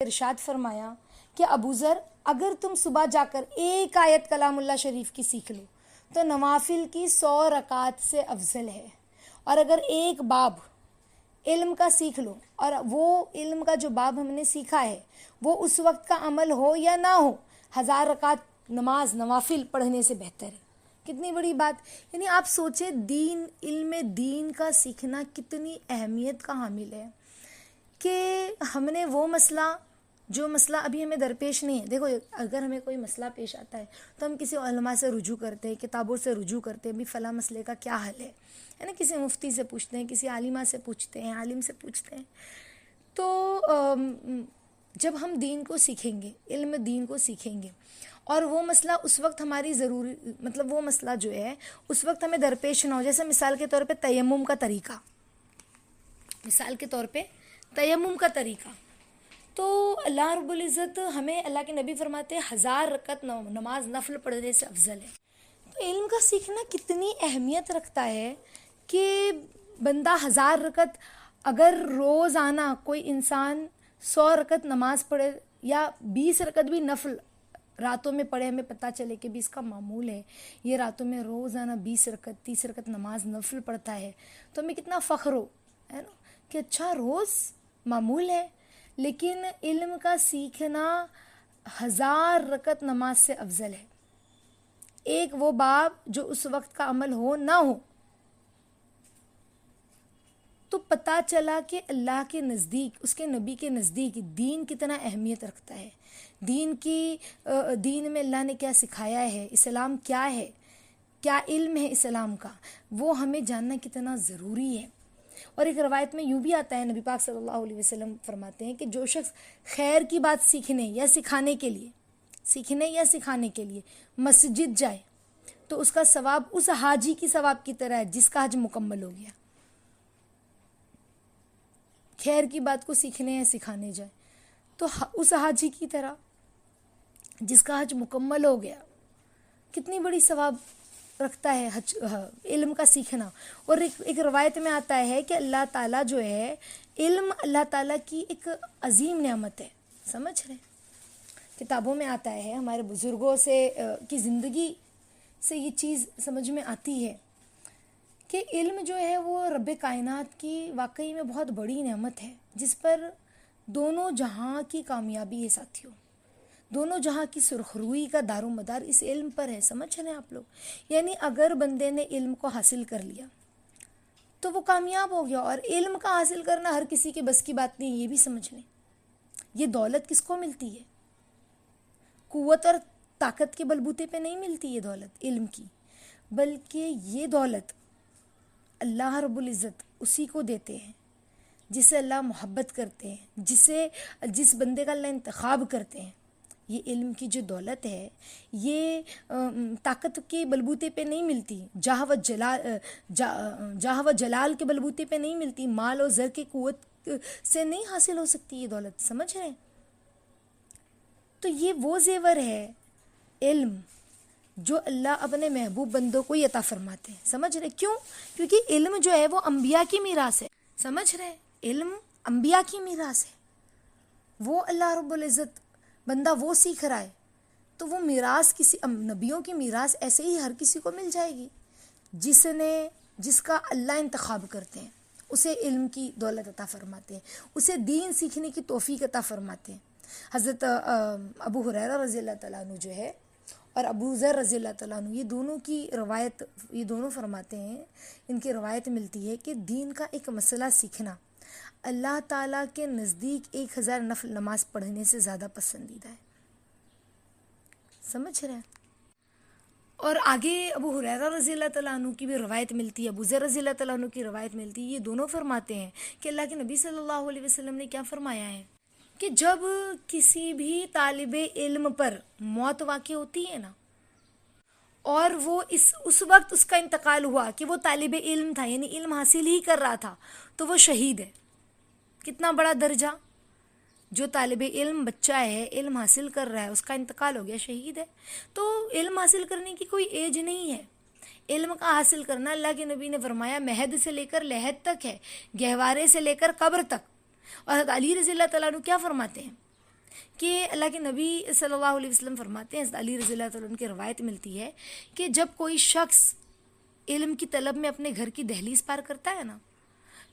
ارشاد فرمایا کہ ابو ذر اگر تم صبح جا کر ایک آیت کلام اللہ شریف کی سیکھ لو تو نوافل کی 100 رکعات سے افضل ہے، اور اگر ایک باب علم کا سیکھ لو اور وہ علم کا جو باب ہم نے سیکھا ہے وہ اس وقت کا عمل ہو یا نہ ہو، 1000 رکعات نماز نوافل پڑھنے سے بہتر ہے۔ کتنی بڑی بات، یعنی آپ سوچیں دین، علم دین کا سیکھنا کتنی اہمیت کا حامل ہے کہ ہم نے وہ مسئلہ جو مسئلہ ابھی ہمیں درپیش نہیں ہے، دیکھو اگر ہمیں کوئی مسئلہ پیش آتا ہے تو ہم کسی علماء سے رجوع کرتے ہیں، کتابوں سے رجوع کرتے ہیں، بھی فلاں مسئلے کا کیا حل ہے نا، کسی مفتی سے پوچھتے ہیں، کسی عالمہ سے پوچھتے ہیں، عالم سے پوچھتے ہیں۔ تو جب ہم دین کو سیکھیں گے، علم دین کو سیکھیں گے اور وہ مسئلہ اس وقت ہماری ضروری، مطلب وہ مسئلہ جو ہے اس وقت ہمیں درپیش نہ ہو، جیسے مثال کے طور پہ تیمم کا طریقہ، مثال کے طور پہ تیمم کا طریقہ، تو اللہ رب العزت ہمیں، اللہ کے نبی فرماتے ہیں 1000 رکعت نماز نفل پڑھنے سے افضل ہے۔ تو علم کا سیکھنا کتنی اہمیت رکھتا ہے کہ بندہ 1000 رکعت، اگر روزانہ کوئی انسان 100 رکعت نماز پڑھے یا 20 رکعت بھی نفل راتوں میں پڑھے، ہمیں پتہ چلے کہ بھی اس کا معمول ہے یہ راتوں میں روزانہ 20 رکعت 30 رکعت نماز نفل پڑھتا ہے، تو ہمیں کتنا فخر ہو ہے نا کہ اچھا روز معمول ہے۔ لیکن علم کا سیکھنا 1000 رکعت نماز سے افضل ہے، ایک وہ باب جو اس وقت کا عمل ہو نہ ہو۔ تو پتہ چلا کہ اللہ کے نزدیک، اس کے نبی کے نزدیک دین کتنا اہمیت رکھتا ہے، دین میں اللہ نے کیا سکھایا ہے، اسلام کیا ہے، کیا علم ہے اسلام کا، وہ ہمیں جاننا کتنا ضروری ہے۔ اور ایک روایت میں یوں بھی آتا ہے، نبی پاک صلی اللہ علیہ وسلم فرماتے ہیں کہ جو شخص خیر کی بات سیکھنے یا سکھانے کے لیے مسجد جائے تو اس کا ثواب اس حاجی کی ثواب کی طرح ہے جس کا حج مکمل ہو گیا۔ خیر کی بات کو سیکھنے یا سکھانے جائے تو اس حاجی کی طرح جس کا حج مکمل ہو گیا۔ کتنی بڑی ثواب رکھتا ہے علم کا سیکھنا۔ اور ایک روایت میں آتا ہے کہ اللہ تعالیٰ جو ہے، علم اللہ تعالیٰ کی ایک عظیم نعمت ہے، سمجھ رہے ہیں؟ کتابوں میں آتا ہے، ہمارے بزرگوں سے کی زندگی سے یہ چیز سمجھ میں آتی ہے کہ علم جو ہے وہ رب کائنات کی واقعی میں بہت بڑی نعمت ہے، جس پر دونوں جہاں کی کامیابی ہے ساتھیوں، دونوں جہاں کی سرخروئی کا دار و مدار اس علم پر ہے، سمجھ رہے ہیں آپ لوگ؟ یعنی اگر بندے نے علم کو حاصل کر لیا تو وہ کامیاب ہو گیا، اور علم کا حاصل کرنا ہر کسی کے بس کی بات نہیں، یہ بھی سمجھ لیں۔ یہ دولت کس کو ملتی ہے؟ قوت اور طاقت کے بلبوتے پہ نہیں ملتی یہ دولت علم کی، بلکہ یہ دولت اللہ رب العزت اسی کو دیتے ہیں جسے اللہ محبت کرتے ہیں، جس بندے کا اللہ انتخاب کرتے ہیں۔ یہ علم کی جو دولت ہے یہ طاقت کے بلبوتے پہ نہیں ملتی، جاہ و جلال کے بلبوتے پہ نہیں ملتی، مال و زر کی قوت سے نہیں حاصل ہو سکتی یہ دولت، سمجھ رہے ہیں؟ تو یہ وہ زیور ہے علم جو اللہ اپنے محبوب بندوں کو عطا فرماتے ہیں، سمجھ رہے؟ کیوں؟ کیونکہ علم جو ہے وہ انبیاء کی میراث ہے، سمجھ رہے؟ علم انبیاء کی میراث ہے، وہ اللہ رب العزت بندہ وہ سیکھ رہا ہے تو وہ میراث کسی نبیوں کی میراث ایسے ہی ہر کسی کو مل جائے گی، جس کا اللہ انتخاب کرتے ہیں اسے علم کی دولت عطا فرماتے ہیں، اسے دین سیکھنے کی توفیق عطا فرماتے ہیں۔ حضرت ابو ہریرہ رضی اللہ تعالیٰ عنہ جو ہے اور ابو ذر رضی اللہ تعالیٰ عنہ، یہ دونوں کی روایت، یہ دونوں فرماتے ہیں، ان کی روایت ملتی ہے کہ دین کا ایک مسئلہ سیکھنا اللہ تعالیٰ کے نزدیک 1000 نفل نماز پڑھنے سے زیادہ پسندیدہ ہے، سمجھ رہے ہیں؟ اور آگے ابو ہریرہ رضی اللہ تعالیٰ عنہ کی بھی روایت ملتی ہے، ابو ذر رضی اللہ تعالیٰ عنہ کی روایت ملتی ہے، یہ دونوں فرماتے ہیں کہ اللہ کے نبی صلی اللہ علیہ وسلم نے کیا فرمایا ہے کہ جب کسی بھی طالب علم پر موت واقع ہوتی ہے نا، اور وہ اس وقت اس کا انتقال ہوا کہ وہ طالب علم تھا، یعنی علم حاصل ہی کر رہا تھا، تو وہ شہید ہے۔ کتنا بڑا درجہ! جو طالب علم بچہ ہے، علم حاصل کر رہا ہے، اس کا انتقال ہو گیا، شہید ہے۔ تو علم حاصل کرنے کی کوئی ایج نہیں ہے، علم کا حاصل کرنا اللہ کے نبی نے فرمایا مہد سے لے کر لحد تک ہے، گہوارے سے لے کر قبر تک۔ اور حضرت علی رضی اللہ تعالیٰ عنہ کیا فرماتے ہیں کہ اللہ کے نبی صلی اللہ علیہ وسلم فرماتے ہیں، علی رضی اللہ تعالیٰ عنہ کی روایت ملتی ہے کہ جب کوئی شخص علم کی طلب میں اپنے گھر کی دہلیز پار کرتا ہے نا،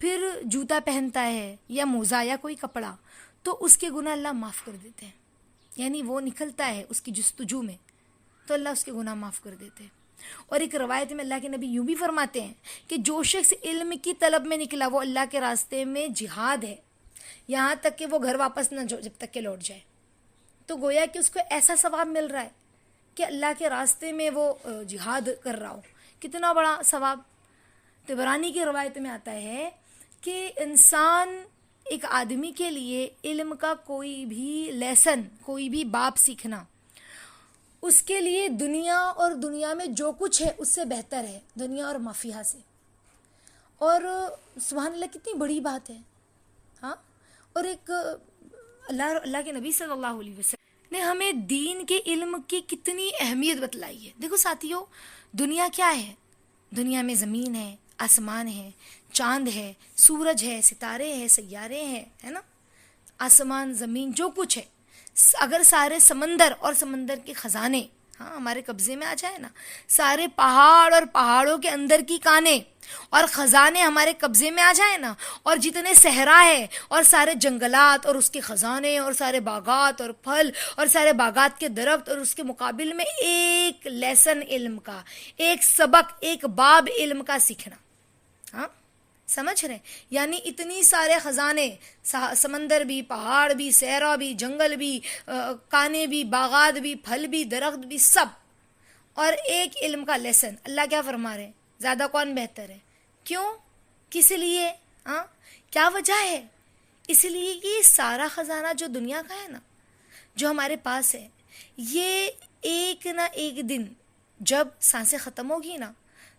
پھر جوتا پہنتا ہے یا موزہ یا کوئی کپڑا، تو اس کے گناہ اللہ معاف کر دیتے ہیں. یعنی وہ نکلتا ہے اس کی جستجو میں تو اللہ اس کے گناہ معاف کر دیتے ہیں. اور ایک روایت میں اللہ کے نبی یوں بھی فرماتے ہیں کہ جو شخص علم کی طلب میں نکلا وہ اللہ کے راستے میں جہاد ہے، یہاں تک کہ وہ گھر واپس نہ جب تک کہ لوٹ جائے. تو گویا کہ اس کو ایسا ثواب مل رہا ہے کہ اللہ کے راستے میں وہ جہاد کر رہا ہو. کتنا بڑا ثواب. طبرانی کی روایت میں آتا ہے کہ انسان، ایک آدمی کے لیے علم کا کوئی بھی لیسن، کوئی بھی باب سیکھنا، اس کے لیے دنیا اور دنیا میں جو کچھ ہے اس سے بہتر ہے، دنیا اور ما فیہا سے. اور سبحان اللہ کتنی بڑی بات ہے. ہاں. اور ایک اللہ کے نبی صلی اللہ علیہ وسلم نے ہمیں دین کے علم کی کتنی اہمیت بتلائی ہے. دیکھو ساتھیو، دنیا کیا ہے؟ دنیا میں زمین ہے، آسمان ہے، چاند ہے، سورج ہے، ستارے ہیں، سیارے ہیں، ہے نا. آسمان، زمین، جو کچھ ہے، اگر سارے سمندر اور سمندر کے خزانے ہمارے قبضے میں آ جائے نا، سارے پہاڑ اور پہاڑوں کے اندر کی کانیں اور خزانے ہمارے قبضے میں آ جائے نا، اور جتنے صحرا ہے اور سارے جنگلات اور اس کے خزانے اور سارے باغات اور پھل اور سارے باغات کے درخت، اور اس کے مقابل میں ایک لیسن علم کا، ایک سبق، ایک باب علم کا سیکھنا. ہاں، سمجھ رہے؟ یعنی اتنی سارے خزانے، سمندر بھی، پہاڑ بھی، صحرا بھی، جنگل بھی، کانے بھی، باغات بھی، پھل بھی، درخت بھی، سب، اور ایک علم کا لیسن. اللہ کیا فرما رہے ہیں؟ زیادہ کون بہتر ہے؟ کیوں؟ کس لیے؟ کیا وجہ ہے؟ اس لیے کہ یہ سارا خزانہ جو دنیا کا ہے نا، جو ہمارے پاس ہے، یہ ایک نہ ایک دن جب سانسیں ختم ہوگی نا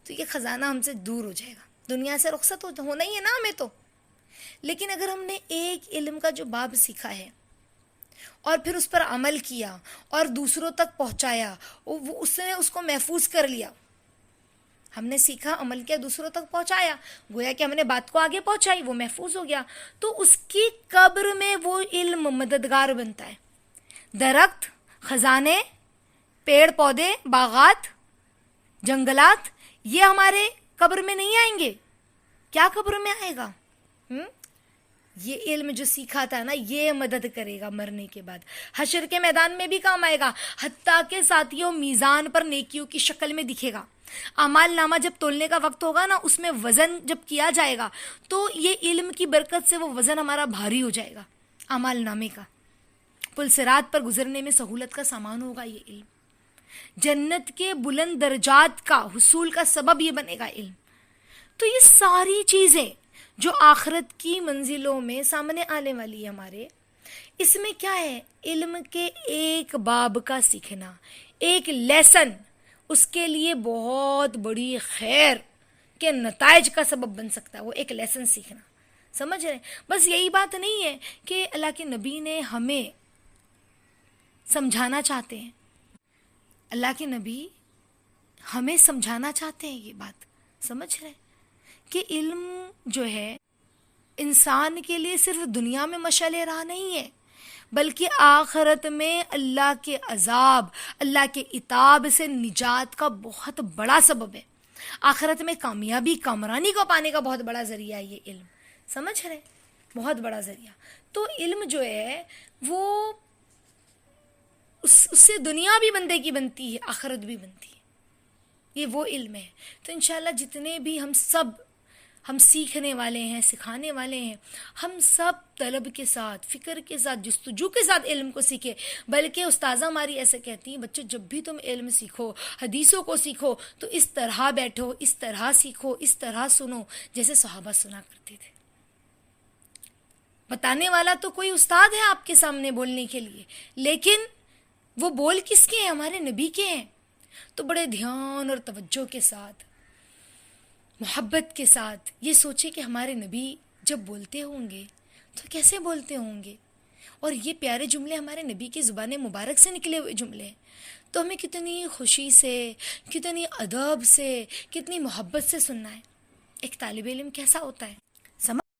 تو یہ خزانہ ہم سے دور ہو جائے گا. دنیا سے رخصت ہونا ہی ہے نا ہمیں تو. لیکن اگر ہم نے ایک علم کا جو باب سیکھا ہے اور پھر اس پر عمل کیا اور دوسروں تک پہنچایا، اس نے اس کو محفوظ کر لیا. ہم نے سیکھا، عمل کیا، دوسروں تک پہنچایا، گویا کہ ہم نے بات کو آگے پہنچائی، وہ محفوظ ہو گیا، تو اس کی قبر میں وہ علم مددگار بنتا ہے. درخت، خزانے، پیڑ پودے، باغات، جنگلات، یہ ہمارے قبر میں نہیں آئیں گے. کیا قبر میں آئے گا؟ یہ علم جو سیکھا تھا نا، یہ مدد کرے گا مرنے کے بعد، حشر کے میدان میں بھی کام آئے گا. حتیٰ کہ ساتھیوں میزان پر نیکیوں کی شکل میں دکھے گا. اعمال نامہ جب تولنے کا وقت ہوگا نا، اس میں وزن جب کیا جائے گا تو یہ علم کی برکت سے وہ وزن ہمارا بھاری ہو جائے گا. اعمال نامے کا پل صراط پر گزرنے میں سہولت کا سامان ہوگا یہ علم. جنت کے بلند درجات کا حصول کا سبب یہ بنے گا علم. تو یہ ساری چیزیں جو آخرت کی منزلوں میں سامنے آنے والی ہے ہمارے، اس میں کیا ہے؟ علم کے ایک باب کا سیکھنا، ایک لیسن، اس کے لیے بہت بڑی خیر کے نتائج کا سبب بن سکتا ہے وہ ایک لیسن سیکھنا. سمجھ رہے؟ بس یہی بات نہیں ہے کہ اللہ کے نبی نے ہمیں سمجھانا چاہتے ہیں، اللہ کے نبی ہمیں سمجھانا چاہتے ہیں یہ بات. سمجھ رہے کہ علم جو ہے انسان کے لیے صرف دنیا میں مشعل راہ نہیں ہے، بلکہ آخرت میں اللہ کے عذاب، اللہ کے عتاب سے نجات کا بہت بڑا سبب ہے. آخرت میں کامیابی، کامرانی کو پانے کا بہت بڑا ذریعہ ہے یہ علم. سمجھ رہے؟ بہت بڑا ذریعہ. تو علم جو ہے وہ اس سے دنیا بھی بندے کی بنتی ہے، آخرت بھی بنتی ہے. یہ وہ علم ہے. تو انشاءاللہ جتنے بھی ہم سیکھنے والے ہیں، سکھانے والے ہیں، ہم سب طلب کے ساتھ، فکر کے ساتھ، جستجو کے ساتھ علم کو سیکھے. بلکہ استاذہ ہماری ایسے کہتی ہیں، بچے جب بھی تم علم سیکھو، حدیثوں کو سیکھو، تو اس طرح بیٹھو، اس طرح سیکھو، اس طرح سنو جیسے صحابہ سنا کرتے تھے. بتانے والا تو کوئی استاد ہے آپ کے سامنے بولنے کے لیے، لیکن وہ بول کس کے ہیں؟ ہمارے نبی کے ہیں. تو بڑے دھیان اور توجہ کے ساتھ، محبت کے ساتھ یہ سوچے کہ ہمارے نبی جب بولتے ہوں گے تو کیسے بولتے ہوں گے، اور یہ پیارے جملے ہمارے نبی کی زبان مبارک سے نکلے ہوئے جملے ہیں. تو ہمیں کتنی خوشی سے، کتنی ادب سے، کتنی محبت سے سننا ہے. ایک طالب علم کیسا ہوتا ہے؟